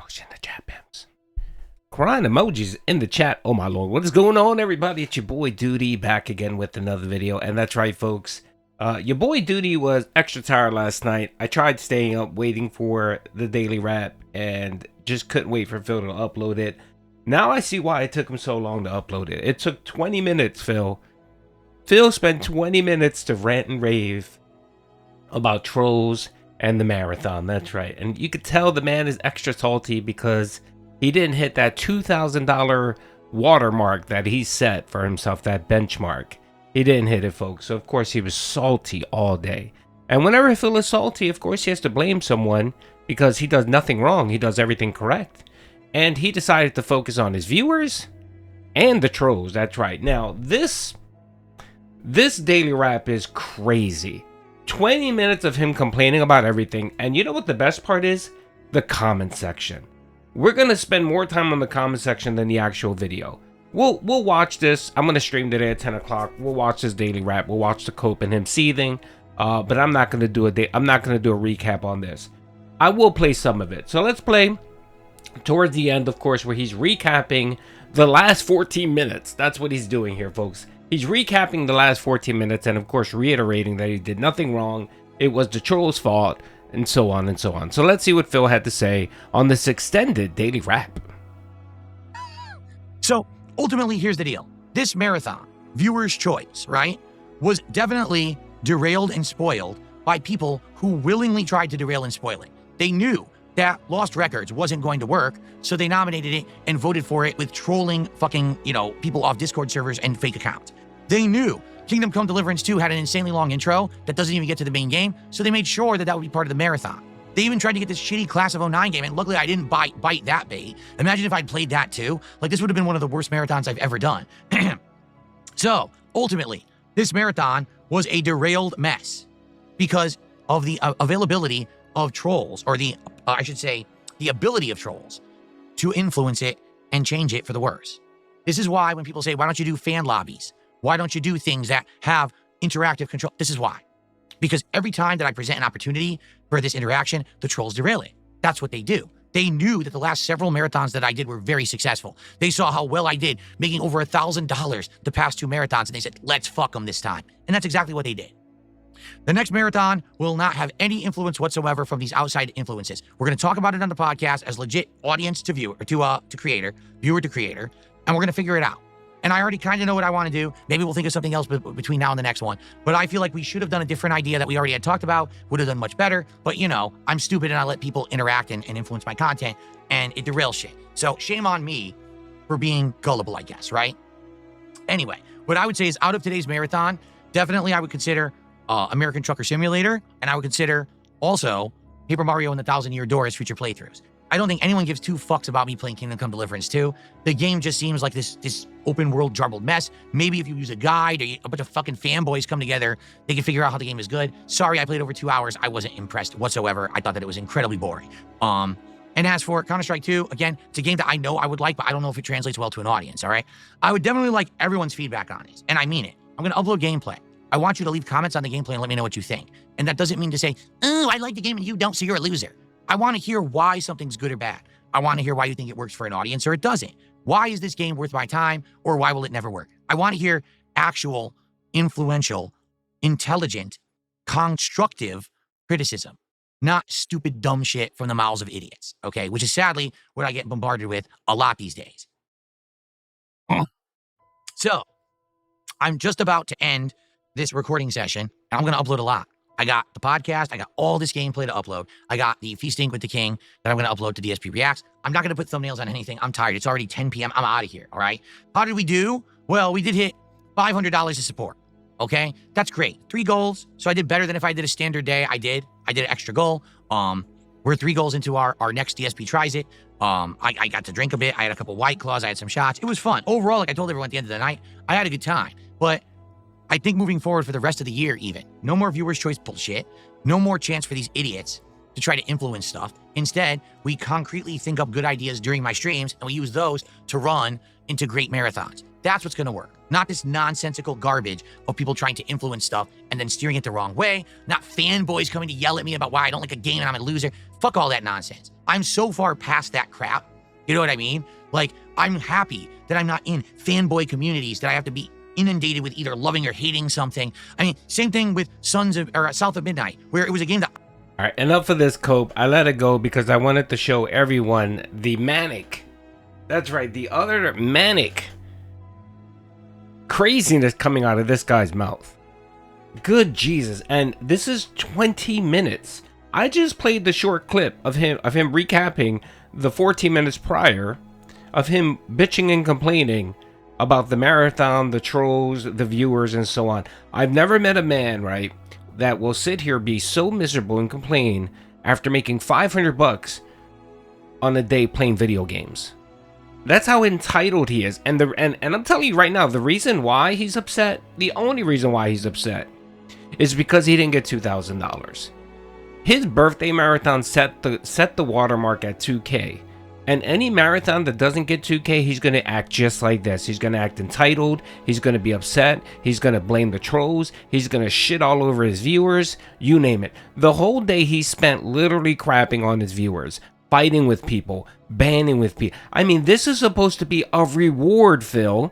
jokes in the chat, pimps. Crying emojis in the chat. Oh my lord, what is going on, everybody? It's your boy Doody back again with another video, and that's right, folks. Your boy Doody was extra tired last night. I tried staying up waiting for the daily rap and just couldn't wait for Phil to upload it. Now I see why it took him so long to upload it. It took 20 minutes, Phil. Phil spent 20 minutes to rant and rave about trolls and the marathon. That's right. And you could tell the man is extra salty because he didn't hit that $2,000 watermark that he set for himself, that benchmark. He didn't hit it, folks. So, of course, he was salty all day. And whenever Phil is salty, of course, he has to blame someone because he does nothing wrong. He does everything correct. And he decided to focus on his viewers and the trolls. That's right. Now, this daily rap is crazy. 20 minutes of him complaining about everything. And you know what the best part is? The comment section. We're going to spend more time on the comment section than the actual video. We'll watch this. I'm going to stream today at 10 o'clock. We'll watch this daily rap. We'll watch the Cope and him seething. But I'm not going to do a recap on this. I will play some of it. So let's play towards the end, of course, where he's recapping the last 14 minutes. That's what he's doing here, folks. He's recapping the last 14 minutes and, of course, reiterating that he did nothing wrong. It was the troll's fault, and so on and so on. So let's see what Phil had to say on this extended daily rap. So ultimately, here's the deal. This marathon, viewer's choice, right, was definitely derailed and spoiled by people who willingly tried to derail and spoil it. They knew that Lost Records wasn't going to work, so they nominated it and voted for it with trolling fucking, people off Discord servers and fake accounts. They knew Kingdom Come Deliverance 2 had an insanely long intro that doesn't even get to the main game, so they made sure that that would be part of the marathon. They even tried to get this shitty Class of 09 game, and luckily I didn't bite that bait. Imagine if I'd played that too. Like, this would have been one of the worst marathons I've ever done. So, ultimately, this marathon was a derailed mess because of the availability of trolls, or I should say, the ability of trolls to influence it and change it for the worse. This is why when people say, why don't you do fan lobbies? Why don't you do things that have interactive control? This is why. Because every time that I present an opportunity for this interaction, the trolls derail it. That's what they do. They knew that the last several marathons that I did were very successful. They saw how well I did, making over $1,000 the past two marathons, and they said, let's fuck them this time. And that's exactly what they did. The next marathon will not have any influence whatsoever from these outside influences. We're going to talk about it on the podcast as legit audience to viewer, to creator, viewer to creator, and we're going to figure it out. And I already kind of know what I want to do. Maybe we'll think of something else between now and the next one. But I feel like we should have done a different idea that we already had talked about, would have done much better. But, I'm stupid and I let people interact and influence my content, and it derails shit. So shame on me for being gullible, I guess, right? Anyway, what I would say is out of today's marathon, definitely I would consider American Trucker Simulator, and I would consider also Paper Mario and the Thousand-Year Door as future playthroughs. I don't think anyone gives two fucks about me playing Kingdom Come Deliverance 2. The game just seems like this open world jarbled mess. Maybe if you use a guide or a bunch of fucking fanboys come together, they can figure out how the game is good. Sorry, I played over 2 hours. I wasn't impressed whatsoever. I thought that it was incredibly boring. And as for Counter-Strike 2, again, it's a game that I know I would like, but I don't know if it translates well to an audience, all right? I would definitely like everyone's feedback on this, and I mean it. I'm going to upload gameplay. I want you to leave comments on the gameplay and let me know what you think. And that doesn't mean to say, oh, I like the game and you don't, so you're a loser. I want to hear why something's good or bad. I want to hear why you think it works for an audience or it doesn't. Why is this game worth my time, or why will it never work? I want to hear actual, influential, intelligent, constructive criticism, not stupid, dumb shit from the mouths of idiots, okay? Which is sadly what I get bombarded with a lot these days. So, I'm just about to end this recording session, and I'm going to upload a lot. I got the podcast. I got all this gameplay to upload. I got the Feasting with the King that I'm going to upload to DSP Reacts. I'm not going to put thumbnails on anything. I'm tired. It's already 10 p.m. I'm out of here, all right? How did we do? Well, we did hit $500 of support, okay? That's great. 3 goals. So I did better than if I did a standard day. I did an extra goal. We're 3 goals into our next DSP Tries It. I got to drink a bit. I had a couple White Claws. I had some shots. It was fun. Overall, like I told everyone at the end of the night, I had a good time. But I think moving forward for the rest of the year even, no more viewer's choice bullshit, no more chance for these idiots to try to influence stuff. Instead, we concretely think up good ideas during my streams, and we use those to run into great marathons. That's what's going to work. Not this nonsensical garbage of people trying to influence stuff and then steering it the wrong way. Not fanboys coming to yell at me about why I don't like a game and I'm a loser. Fuck all that nonsense. I'm so far past that crap. You know what I mean? Like, I'm happy that I'm not in fanboy communities that I have to be inundated with either loving or hating something. I mean, same thing with South of Midnight, where it was a game that... All right, enough of this, Cope. I let it go because I wanted to show everyone the manic. That's right, the other manic craziness coming out of this guy's mouth. Good Jesus. And this is 20 minutes. I just played the short clip of him recapping the 14 minutes prior of him bitching and complaining about the marathon, the trolls, the viewers, and so on. I've never met a man, right, that will sit here, be so miserable and complain after making $500 on a day playing video games. That's how entitled he is. And I'm telling you right now, the reason why he's upset, the only reason why he's upset, is because he didn't get $2,000. His birthday marathon set the watermark at 2K. And any marathon that doesn't get 2K, he's going to act just like this. He's going to act entitled. He's going to be upset. He's going to blame the trolls. He's going to shit all over his viewers. You name it. The whole day he spent literally crapping on his viewers, fighting with people, banning with people. I mean, this is supposed to be a reward, Phil.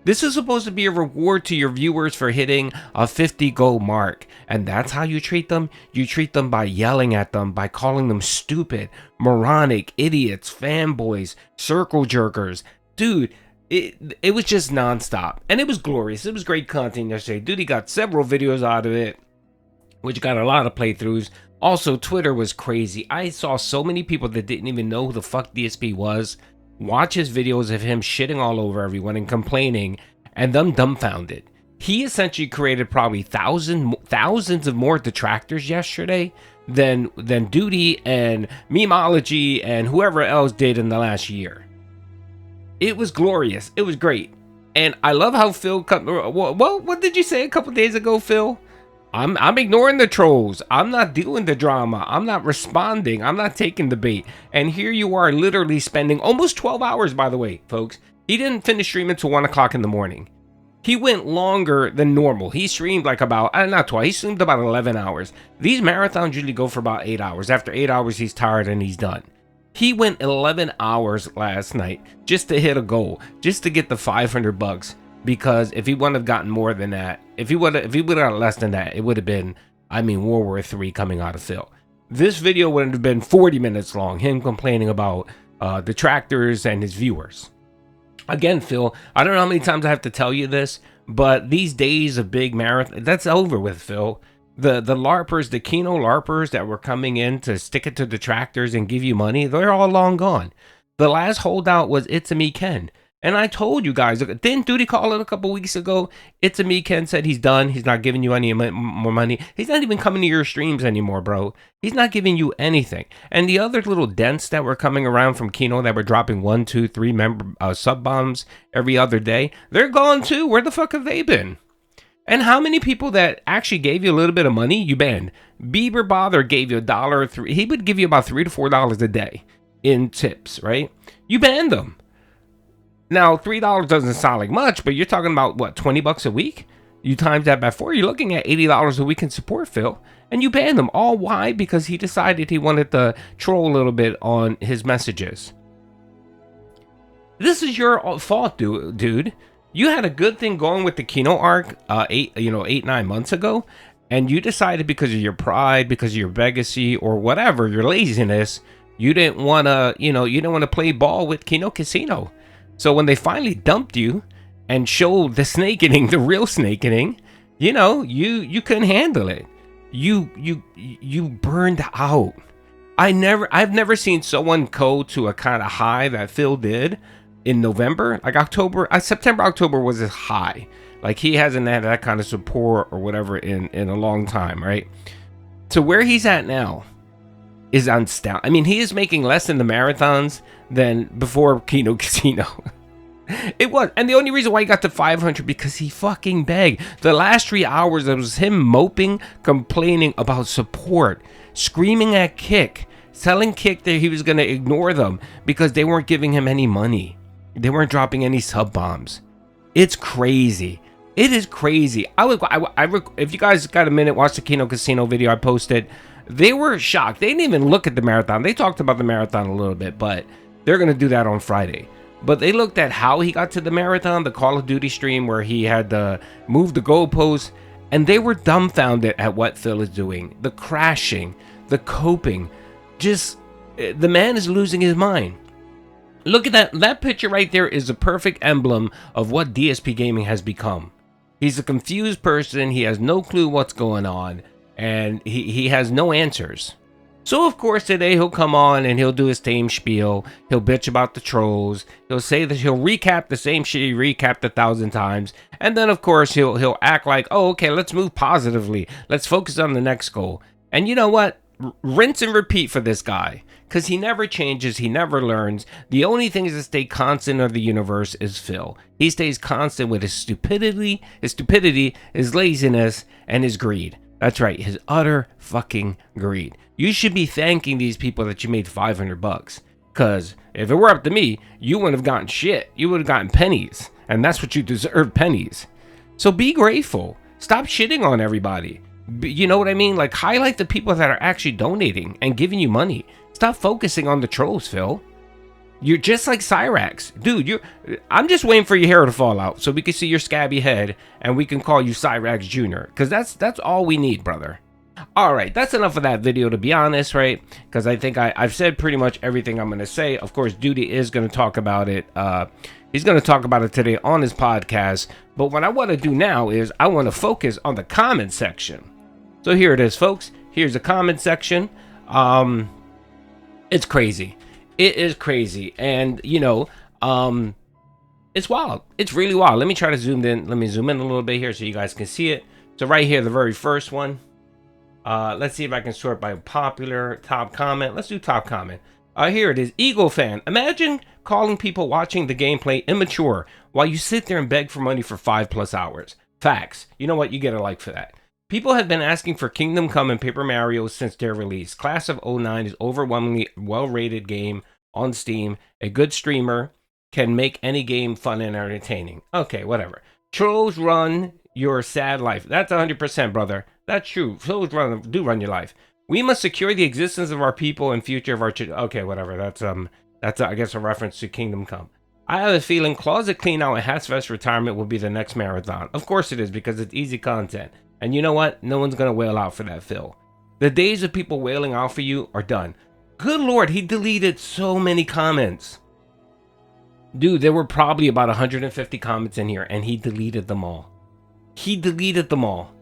This is supposed to be a reward to your viewers for hitting a 50 goal mark. And that's how you treat them? You treat them by yelling at them, by calling them stupid, moronic, idiots, fanboys, circle jerkers. Dude, it was just nonstop. And it was glorious. It was great content yesterday. Doody got several videos out of it, which got a lot of playthroughs. Also, Twitter was crazy. I saw so many people that didn't even know who the fuck DSP was watch his videos of him shitting all over everyone and complaining, and them dumbfounded. He essentially created probably thousands of more detractors yesterday than Doody and Memeology and whoever else did in the last year. It was glorious. It was great. And I love how Phil... What did you say a couple days ago, Phil? I'm ignoring the trolls. I'm not doing the drama. I'm not responding. I'm not taking the bait. And here you are literally spending almost 12 hours, by the way, folks. He didn't finish streaming until 1 o'clock in the morning. He went longer than normal. He streamed like about, not 12, he streamed about 11 hours. These marathons usually go for about 8 hours. After 8 hours, he's tired and he's done. He went 11 hours last night just to hit a goal, just to get the $500. Because if he wouldn't have gotten more than that, if he would have got less than that, it would have been, I mean, World War III coming out of Phil. This video would have been 40 minutes long, him complaining about detractors and his viewers. Again, Phil, I don't know how many times I have to tell you this, but these days of big marathon, that's over with, Phil. The LARPers, the Kino LARPers that were coming in to stick it to detractors and give you money, they're all long gone. The last holdout was It's a Me Ken. And I told you guys, didn't Doody call it a couple weeks ago? It's a Me Ken said he's done. He's not giving you any more money. He's not even coming to your streams anymore, bro. He's not giving you anything. And the other little dents that were coming around from Kino that were dropping 1, 2, 3 member sub bombs every other day, they're gone too. Where the fuck have they been? And how many people that actually gave you a little bit of money, you banned? Bieber Bother gave you $1 or $3. He would give you about $3 to $4 a day in tips, right? You banned them. Now, $3 doesn't sound like much, but you're talking about, what, $20 a week? You times that by 4, you're looking at $80 a week in support, Phil. And you banned them. All why? Because he decided he wanted to troll a little bit on his messages. This is your fault, dude. You had a good thing going with the Kino arc 8-9 months ago, and you decided because of your pride, because of your legacy, or whatever, your laziness, you didn't want to play ball with Kino Casino. So when they finally dumped you and showed the snake eating, the real snake eating, you couldn't handle it. You burned out. I've never seen someone go to a kind of high that Phil did in November. Like September, October was his high. Like he hasn't had that kind of support or whatever in a long time, right? So where he's at now is astounding. I mean, he is making less in the marathons than before Kino Casino. It was. And the only reason why he got to 500 because he fucking begged. The last 3 hours, it was him moping, complaining about support, screaming at Kick, telling Kick that he was going to ignore them because they weren't giving him any money. They weren't dropping any sub bombs. It's crazy. It is crazy. If you guys got a minute, watch the Kino Casino video I posted. They were shocked. They didn't even look at the marathon. They talked about the marathon a little bit, but they're going to do that on Friday. But they looked at how he got to the marathon, the Call of Duty stream where he had to move the goalposts, and they were dumbfounded at what Phil is doing. The crashing, the coping, just, the man is losing his mind. Look at that. That picture right there is a perfect emblem of what DSP Gaming has become. He's a confused person. He has no clue what's going on, and he has no answers. So, of course, today he'll come on and he'll do his same spiel. He'll bitch about the trolls. He'll say that he'll recap the same shit he recapped 1,000 times. And then, of course, he'll act like, oh, okay, let's move positively. Let's focus on the next goal. And you know what? Rinse and repeat for this guy. Because he never changes. He never learns. The only thing that stay constant of the universe is Phil. He stays constant with his stupidity, his laziness, and his greed. That's right, his utter fucking greed. You should be thanking these people that you made 500 bucks. Because if it were up to me, you wouldn't have gotten shit. You would have gotten pennies. And that's what you deserve, pennies. So be grateful. Stop shitting on everybody. You know what I mean? Like, highlight the people that are actually donating and giving you money. Stop focusing on the trolls, Phil. You're just like Cyrax. Dude, I'm just waiting for your hair to fall out so we can see your scabby head and we can call you Cyrax Jr. Because that's all we need, brother. Alright, that's enough of that video, to be honest, right? Because I think I've said pretty much everything I'm going to say. Of course, Doody is going to talk about it. He's going to talk about it today on his podcast. But what I want to do now is I want to focus on the comment section. So here it is, folks. Here's the comment section. It's crazy. It is crazy. And, you know, it's wild. It's really wild. Let me try to zoom in. Let me zoom in a little bit here so you guys can see it. So right here, the very first one. Let's see if I can sort by popular top comment. Let's do top comment. Here it is. Eagle fan. Imagine calling people watching the gameplay immature while you sit there and beg for money for 5+ hours. Facts. You know what? You get a like for that. People have been asking for Kingdom Come and Paper Mario since their release. Class of 09 is overwhelmingly well-rated game on Steam. A good streamer can make any game fun and entertaining. Okay, whatever. Trolls run your sad life. That's 100%, brother. That's true. Trolls do run your life. We must secure the existence of our people and future of our children. Okay, whatever. That's I guess a reference to Kingdom Come. I have a feeling Closet Clean Out and Hatsfest retirement will be the next marathon. Of course it is, because it's easy content. And you know what? No one's going to wail out for that, Phil. The days of people wailing out for you are done. Good Lord, he deleted so many comments. Dude, there were probably about 150 comments in here, and he deleted them all. He deleted them all.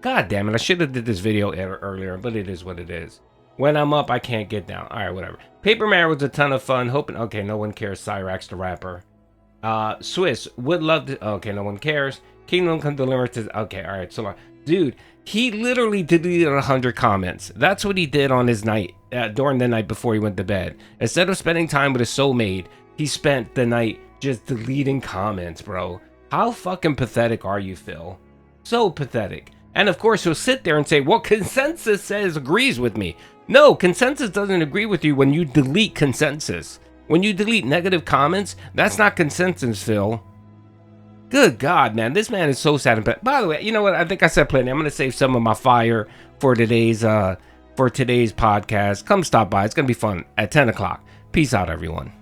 God damn it, I should have did this video earlier, but it is what it is. When I'm up, I can't get down. Alright, whatever. Paper Mario was a ton of fun. Hoping, okay, no one cares. Cyrax the rapper. Swiss, would love to, okay, no one cares. Kingdom Come Deliverance is, okay, alright, so long. Dude, he literally deleted 100 comments. That's what he did on his night, during the night before he went to bed. Instead of spending time with his soulmate, he spent the night just deleting comments, bro. How fucking pathetic are you, Phil? So pathetic. And of course, he'll sit there and say, well, consensus says agrees with me. No, consensus doesn't agree with you when you delete consensus. When you delete negative comments, that's not consensus, Phil. Good God, man. This man is so sad. By the way, you know what? I think I said plenty. I'm going to save some of my fire for today's podcast. Come stop by. It's going to be fun at 10 o'clock. Peace out, everyone.